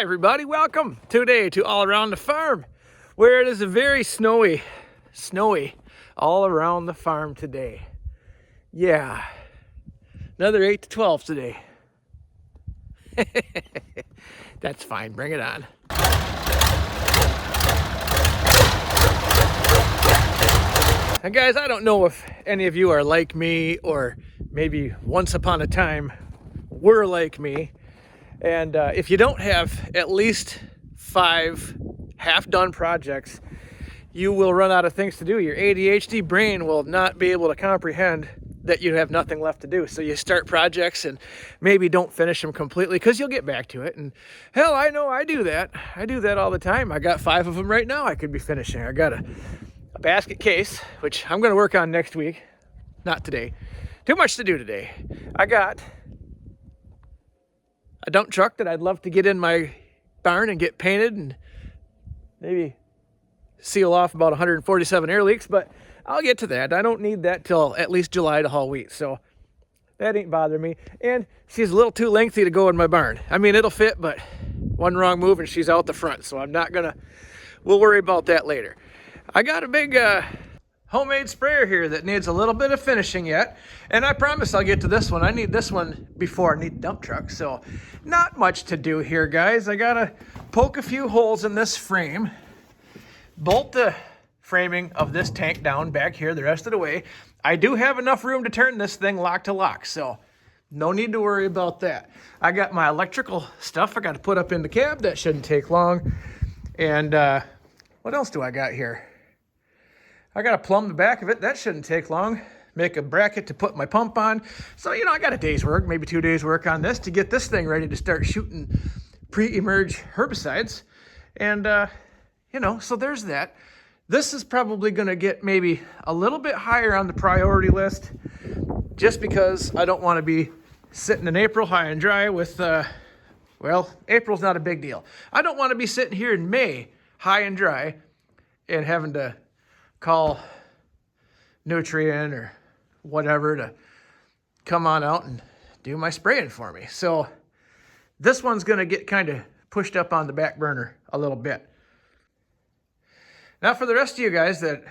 everybody, welcome today to All Around the Farm, where it is a very snowy all around the farm today. Yeah, another 8 to 12 today. That's fine, bring it on. And guys, I don't know if any of you are like me, or maybe once upon a time were like me. And if you don't have at least 5 half-done projects, you will run out of things to do. Your ADHD brain will not be able to comprehend that you have nothing left to do. So you start projects and maybe don't finish them completely because you'll get back to it. And hell, I know I do that. I do that all the time. I got 5 of them right now I could be finishing. I got a basket case, which I'm going to work on next week. Not today. Too much to do today. I got a dump truck that I'd love to get in my barn and get painted and maybe seal off about 147 air leaks, but I'll get to that. I don't need that till at least July to haul wheat, so that ain't bothering me. And she's a little too lengthy to go in my barn. I mean, it'll fit, but one wrong move and she's out the front, so I'm not gonna, we'll worry about that later. I got a big homemade sprayer here that needs a little bit of finishing yet, and I promise I'll get to this one. I need this one before I need the dump truck, so not much to do here, guys. I gotta poke a few holes in this frame, bolt the framing of this tank down back here the rest of the way. I do have enough room to turn this thing lock to lock, so no need to worry about that. I got my electrical stuff I got to put up in the cab. That shouldn't take long. And what else do I got here? I got to plumb the back of it. That shouldn't take long. Make a bracket to put my pump on. So, you know, I got a day's work, maybe 2 days work on this to get this thing ready to start shooting pre-emerge herbicides. And, you know, so there's that. This is probably going to get maybe a little bit higher on the priority list just because I don't want to be sitting in April high and dry with, well, April's not a big deal. I don't want to be sitting here in May high and dry and having to call Nutrient or whatever to come on out and do my spraying for me. So this one's going to get kind of pushed up on the back burner a little bit. Now for the rest of you guys that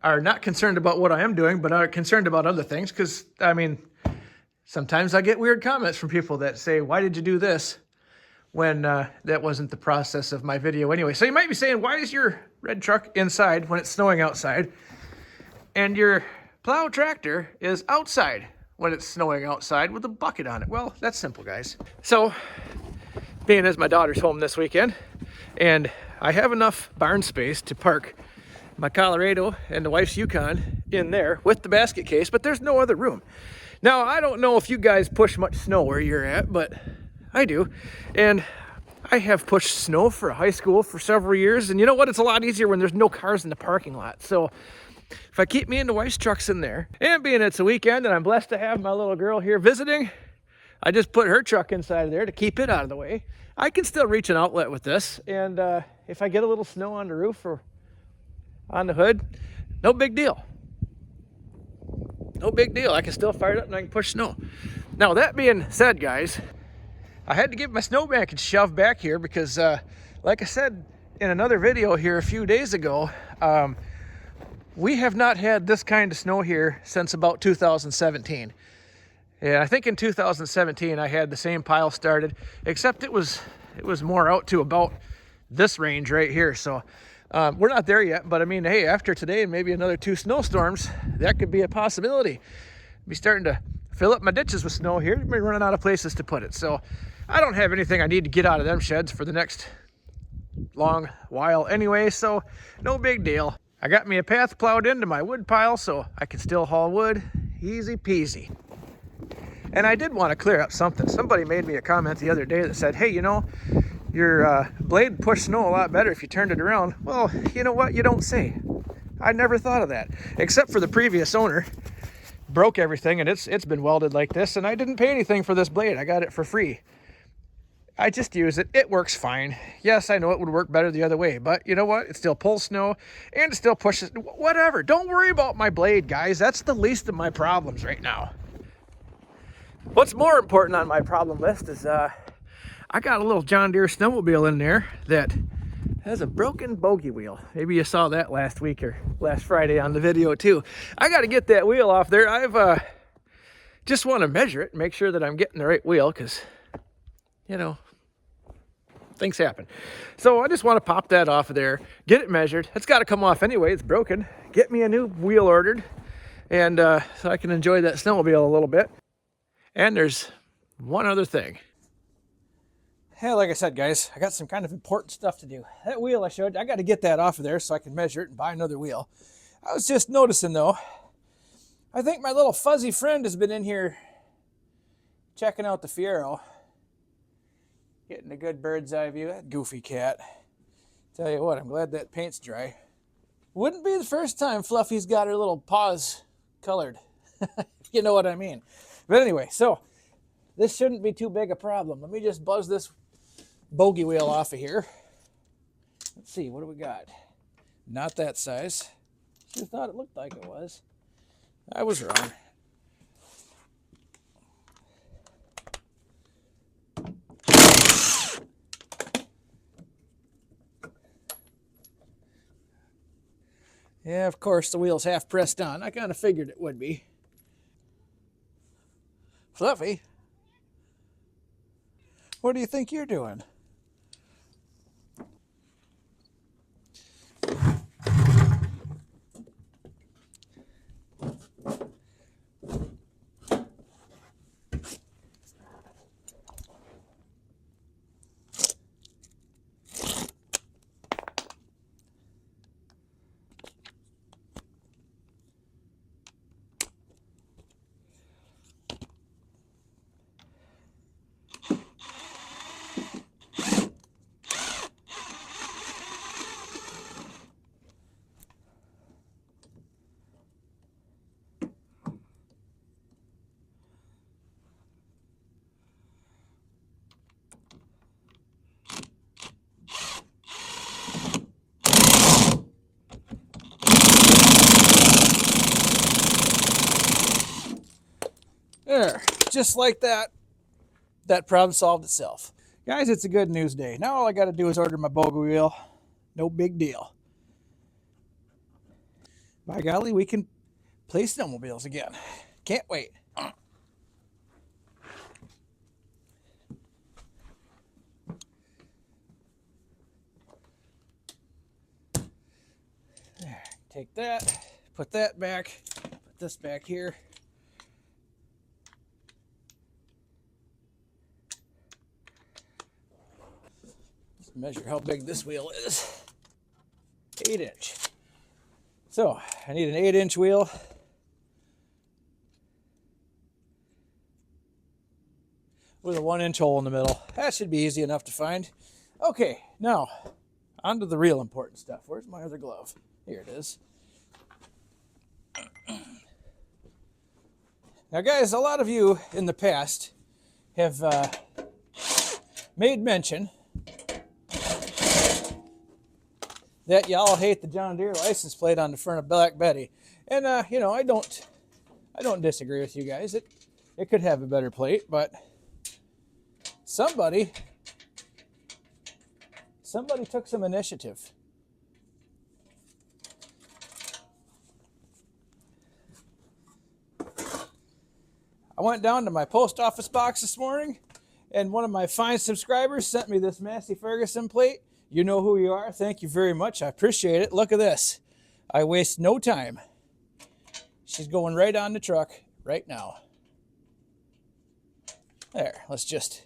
are not concerned about what I am doing, but are concerned about other things, because, I mean, sometimes I get weird comments from people that say, why did you do this when that wasn't the process of my video anyway? So you might be saying, why is your red truck inside when it's snowing outside and your plow tractor is outside when it's snowing outside with a bucket on it? Well, that's simple, guys. So, being as my daughter's home this weekend, and I have enough barn space to park my Colorado and the wife's Yukon in there with the basket case, but there's no other room. Now, I don't know if you guys push much snow where you're at, but I do. And I have pushed snow for high school for several years. And you know what? It's a lot easier when there's no cars in the parking lot. So if I keep me and the wife's trucks in there, and being it's a weekend and I'm blessed to have my little girl here visiting, I just put her truck inside of there to keep it out of the way. I can still reach an outlet with this. And if I get a little snow on the roof or on the hood, no big deal. No big deal. I can still fire it up and I can push snow. Now, that being said, guys, I had to get my snowbank and shove back here because, like I said in another video here a few days ago, we have not had this kind of snow here since about 2017. Yeah, I think in 2017 I had the same pile started, except it was more out to about this range right here. So we're not there yet, but I mean, hey, after today and maybe another 2 snowstorms, that could be a possibility. Be starting to fill up my ditches with snow here. We're running out of places to put it. So I don't have anything I need to get out of them sheds for the next long while anyway, so no big deal. I got me a path plowed into my wood pile so I can still haul wood. Easy peasy. And I did want to clear up something. Somebody made me a comment the other day that said, hey, you know, your blade pushed snow a lot better if you turned it around. Well, you know what? You don't say. I never thought of that, except for the previous owner. Broke everything, and it's been welded like this, and I didn't pay anything for this blade. I got it for free. I just use it. It works fine. Yes, I know it would work better the other way, but you know what? It still pulls snow, and it still pushes. Whatever. Don't worry about my blade, guys. That's the least of my problems right now. What's more important on my problem list is I I got a little John Deere snowmobile in there that has a broken bogey wheel. Maybe you saw that last week or last Friday on the video too. I got to get that wheel off there. I've just want to measure it and make sure that I'm getting the right wheel, because, you know, things happen. So I just want to pop that off of there, get it measured. It's got to come off anyway. It's broken. Get me a new wheel ordered, and so I can enjoy that snowmobile a little bit. And there's one other thing. Yeah, like I said, guys, I got some kind of important stuff to do. That wheel I showed you, I got to get that off of there so I can measure it and buy another wheel. I was just noticing, though, I think my little fuzzy friend has been in here checking out the Fiero. Getting a good bird's eye view. That goofy cat. Tell you what, I'm glad that paint's dry. Wouldn't be the first time Fluffy's got her little paws colored. You know what I mean. But anyway, so this shouldn't be too big a problem. Let me just buzz this bogey wheel off of here. Let's see, what do we got? Not that size. Just thought it looked like it was. I was wrong. Yeah, of course, the wheel's half pressed on. I kind of figured it would be. Fluffy, what do you think you're doing? There, just like that, that problem solved itself. Guys, it's a good news day. Now all I got to do is order my bogey wheel. No big deal. By golly, we can play snowmobiles again. Can't wait. There, take that, put that back, put this back here. Measure how big this wheel is. 8-inch. So I need an 8-inch wheel. With a 1-inch hole in the middle. That should be easy enough to find. Okay, now on to the real important stuff. Where's my other glove? Here it is. Now guys, a lot of you in the past have made mention that y'all hate the John Deere license plate on the front of Black Betty. And, you know, I don't disagree with you guys. It could have a better plate, but somebody took some initiative. I went down to my post office box this morning, and one of my fine subscribers sent me this Massey Ferguson plate. You know who you are. Thank you very much. I appreciate it. Look at this. I waste no time. She's going right on the truck right now. There. Let's just...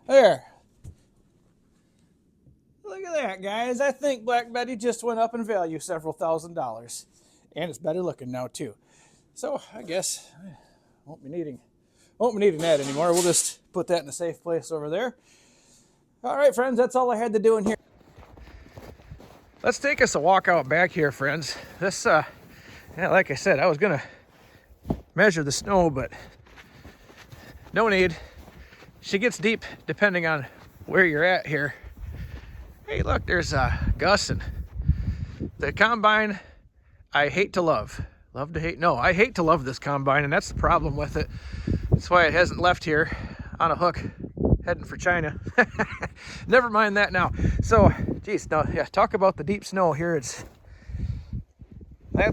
There. Look at that, guys. I think Black Betty just went up in value several $1,000s. And it's better looking now, too. So, I guess I won't be needing that anymore. We'll just put that in a safe place over there. All right, friends, that's all I had to do in here. Let's take us a walk out back here, friends. This, yeah, like I said, I was gonna measure the snow, but no need. She gets deep depending on where you're at here. Hey, look, there's Gus and the combine. I hate to love. Love to hate. No, I hate to love this combine, and that's the problem with it. That's why it hasn't left here on a hook heading for China. Never mind that now. So, geez, now, yeah, talk about the deep snow here. I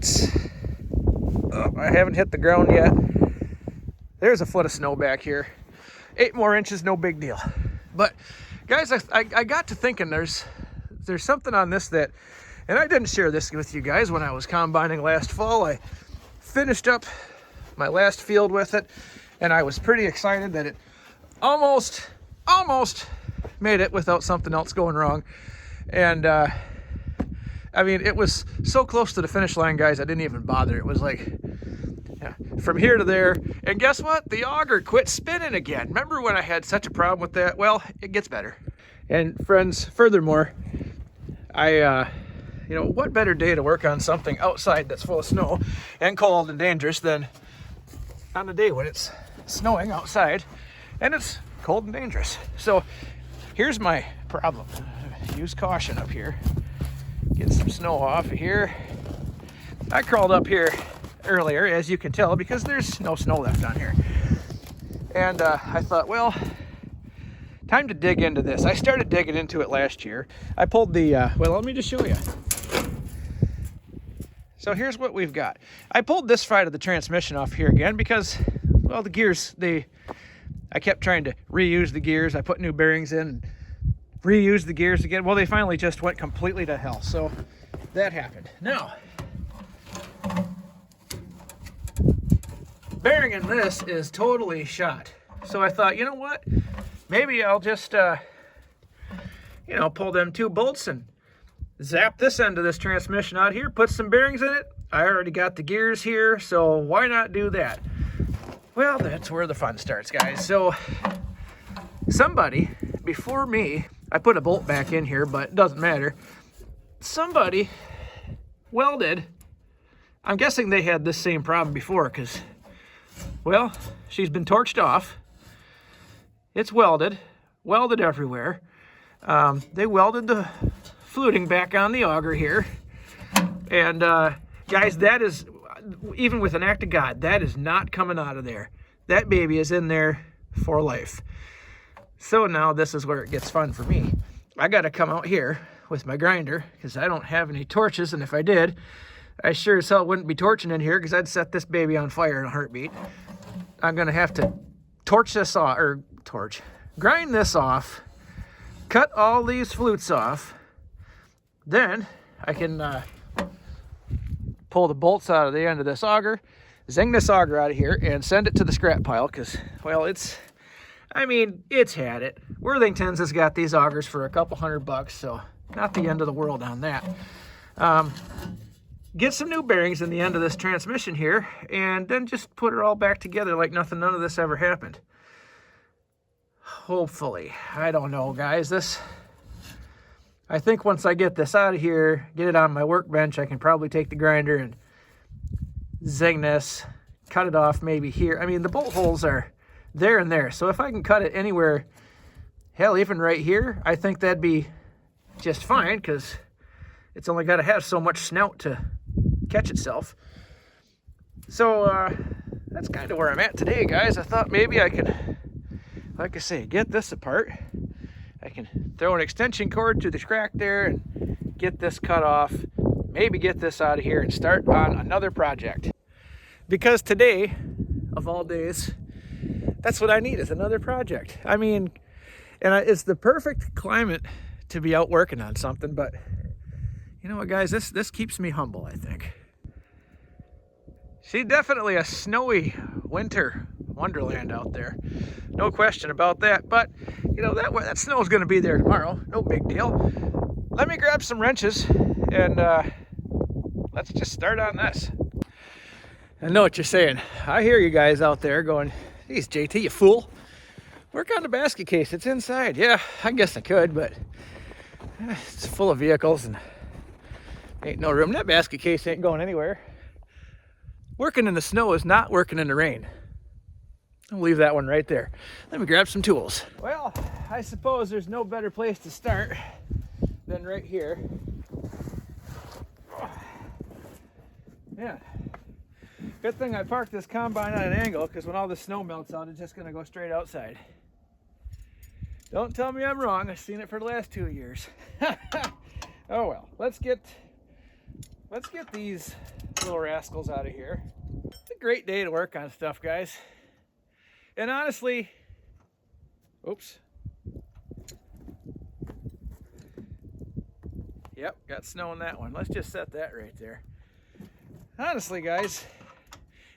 haven't hit the ground yet. There's a foot of snow back here. 8 more inches, no big deal. But guys, I got to thinking there's something on this that, and I didn't share this with you guys when I was combining last fall. I finished up my last field with it, and I was pretty excited that it almost made it without something else going wrong. And I mean, it was so close to the finish line, guys, I didn't even bother. It was like, yeah, from here to there. And guess what? The auger quit spinning again. Remember when I had such a problem with that? Well, it gets better. And friends, furthermore, you know, what better day to work on something outside that's full of snow and cold and dangerous than on a day when it's snowing outside and it's cold and dangerous. So here's my problem. Use caution up here. Get some snow off of here. I crawled up here earlier, as you can tell, because there's no snow left on here. And I thought, well, time to dig into this. I started digging into it last year. I pulled the, well, let me just show you. So here's what we've got. I pulled this side of the transmission off here again because, well, the gears, I kept trying to reuse the gears. I put new bearings in, reused the gears again. Well, they finally just went completely to hell. So that happened. Now, bearing in this is totally shot. So I thought, you know what? Maybe I'll just, you know, pull them 2 bolts and zap this end of this transmission out here, put some bearings in it. I already got the gears here, so why not do that? Well, that's where the fun starts, guys. So somebody before me, I put a bolt back in here, but it doesn't matter. Somebody welded. I'm guessing they had this same problem before because, well, she's been torched off. It's welded everywhere. They welded the fluting back on the auger here. And guys, that is, even with an act of God, that is not coming out of there. That baby is in there for life. So now this is where it gets fun for me. I got to come out here with my grinder because I don't have any torches, and if I did, I sure as hell wouldn't be torching in here because I'd set this baby on fire in a heartbeat. I'm going to have to grind this off, cut all these flutes off, then I can pull the bolts out of the end of this auger, zing this auger out of here, and send it to the scrap pile because, well, it's had it. Worthington's has got these augers for a couple $100, so not the end of the world on that. Get some new bearings in the end of this transmission here, and then just put it all back together like none of this ever happened. Hopefully. I don't know, guys. I think once I get this out of here, get it on my workbench, I can probably take the grinder and zing this, cut it off maybe here. I mean, the bolt holes are there and there, so if I can cut it anywhere, hell, even right here, I think that'd be just fine because it's only got to have so much snout to catch itself. So that's kind of where I'm at today, guys. I thought maybe I could, like I say, get this apart. I can throw an extension cord to the crack there and get this cut off, maybe get this out of here and start on another project. Because today, of all days, that's what I need, is another project. I mean, and it's the perfect climate to be out working on something, but you know what, guys, this keeps me humble, I think. See, definitely a snowy winter wonderland out there. No question about that. But, you know, that snow is going to be there tomorrow. No big deal. Let me grab some wrenches and let's just start on this. I know what you're saying. I hear you guys out there going, geez, JT, you fool. Work on the basket case. It's inside. Yeah, I guess I could, but it's full of vehicles and ain't no room. That basket case ain't going anywhere. Working in the snow is not working in the rain. I'll leave that one right there. Let me grab some tools. Well, I suppose there's no better place to start than right here. Yeah. Good thing I parked this combine at an angle, because when all the snow melts out, it's just going to go straight outside. Don't tell me I'm wrong. I've seen it for the last 2 years. Oh well, let's get these little rascals out of here. It's a great day to work on stuff, guys. And honestly, oops. Yep, got snow in that one. Let's just set that right there. Honestly, guys,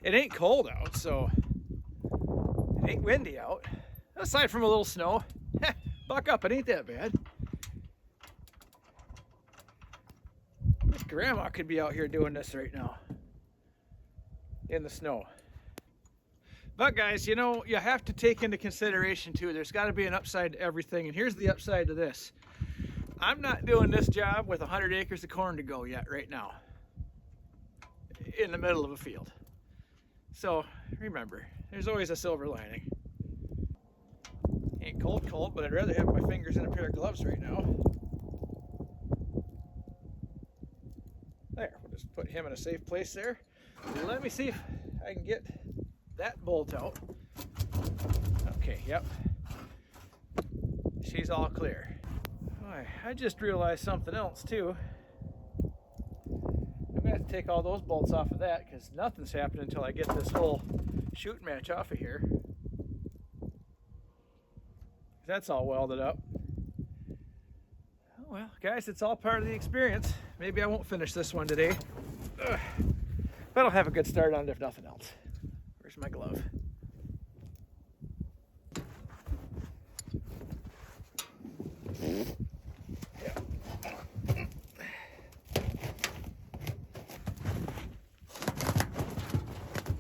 it ain't cold out, so it ain't windy out. Aside from a little snow, buck up, it ain't that bad. This grandma could be out here doing this right now in the snow. But guys, you know, you have to take into consideration too, there's got to be an upside to everything, and here's the upside to this. I'm not doing this job with 100 acres of corn to go yet right now in the middle of a field. So remember, there's always a silver lining. Ain't cold, but I'd rather have my fingers in a pair of gloves right now. There, we'll just put him in a safe place there. Let me see if I can get that bolt out. Okay, yep. She's all clear. Boy, I just realized something else too. I'm gonna have to take all those bolts off of that, because nothing's happening until I get this whole shooting match off of here. That's all welded up. Oh well, guys, it's all part of the experience. Maybe I won't finish this one today. Ugh. But I'll have a good start on it if nothing else. Where's my glove? Yeah.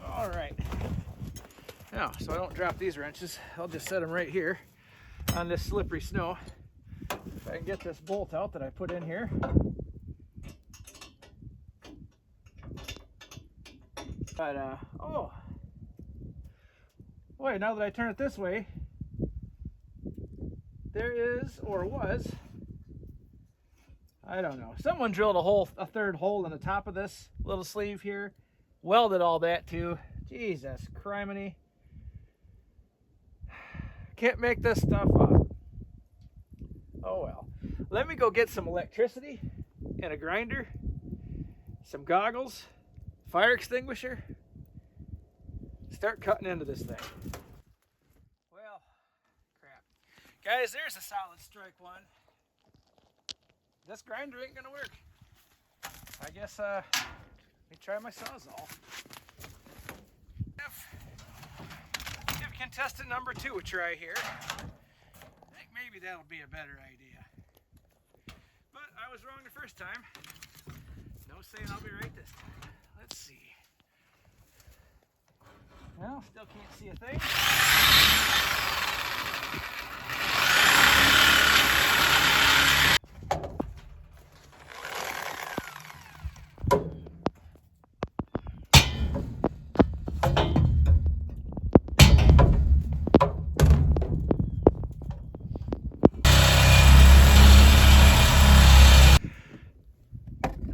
All right. Now, so I don't drop these wrenches, I'll just set them right here on this slippery snow. If I can get this bolt out that I put in here. But, oh, boy, now that I turn it this way, there is, or was, I don't know, someone drilled a third hole in the top of this little sleeve here, welded all that too. Jesus criminy. Can't make this stuff up. Oh well. Let me go get some electricity and a grinder, some goggles, fire extinguisher, start cutting into this thing. Well, crap. Guys, there's a solid strike one. This grinder ain't gonna work. I guess, let me try my Sawzall. Give contestant number 2 a try here. I think maybe that'll be a better idea. But I was wrong the first time. No saying I'll be right this time. Let's see. Well, still can't see a thing.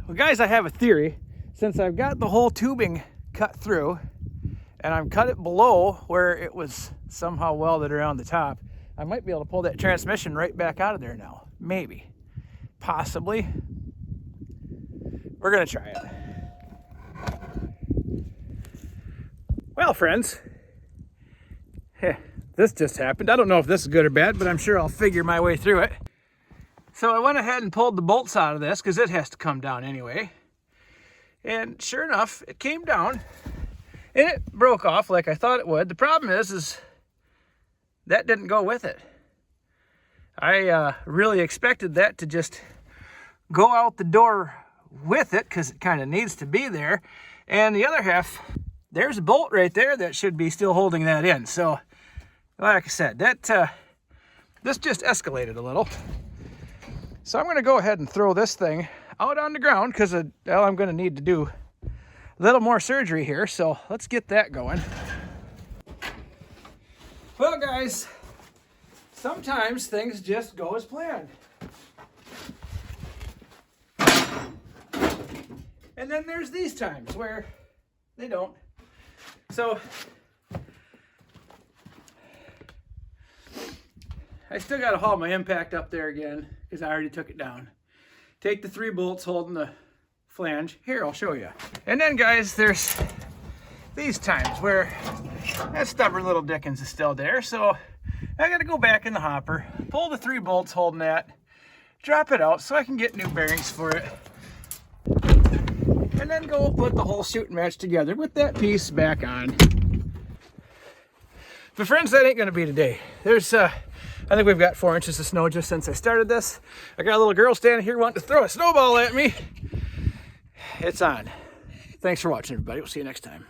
Well, guys, I have a theory. Since I've got the whole tubing cut through, and I've cut it below where it was somehow welded around the top, I might be able to pull that transmission right back out of there now. Maybe. Possibly. We're gonna try it. Well, friends, this just happened. I don't know if this is good or bad, but I'm sure I'll figure my way through it. So I went ahead and pulled the bolts out of this, because it has to come down anyway. And sure enough, it came down. And it broke off like I thought it would. The problem is that didn't go with it. I really expected that to just go out the door with it, because it kind of needs to be there. And the other half, there's a bolt right there that should be still holding that in. So, like I said, this just escalated a little. So I'm going to go ahead and throw this thing out on the ground, because I'm going to need to do a little more surgery here. So let's get that going. Well, guys, sometimes things just go as planned. And then there's these times where they don't. So I still got to haul my impact up there again because I already took it down. Take the 3 bolts holding the flange. Here, I'll show you. And then, guys, there's these times where that stubborn little Dickens is still there. So I got to go back in the hopper, pull the 3 bolts holding that, drop it out so I can get new bearings for it. And then go put the whole shooting match together with that piece back on. But friends, that ain't going to be today. There's, I think we've got 4 inches of snow just since I started this. I got a little girl standing here wanting to throw a snowball at me. It's on. Thanks for watching, everybody. We'll see you next time.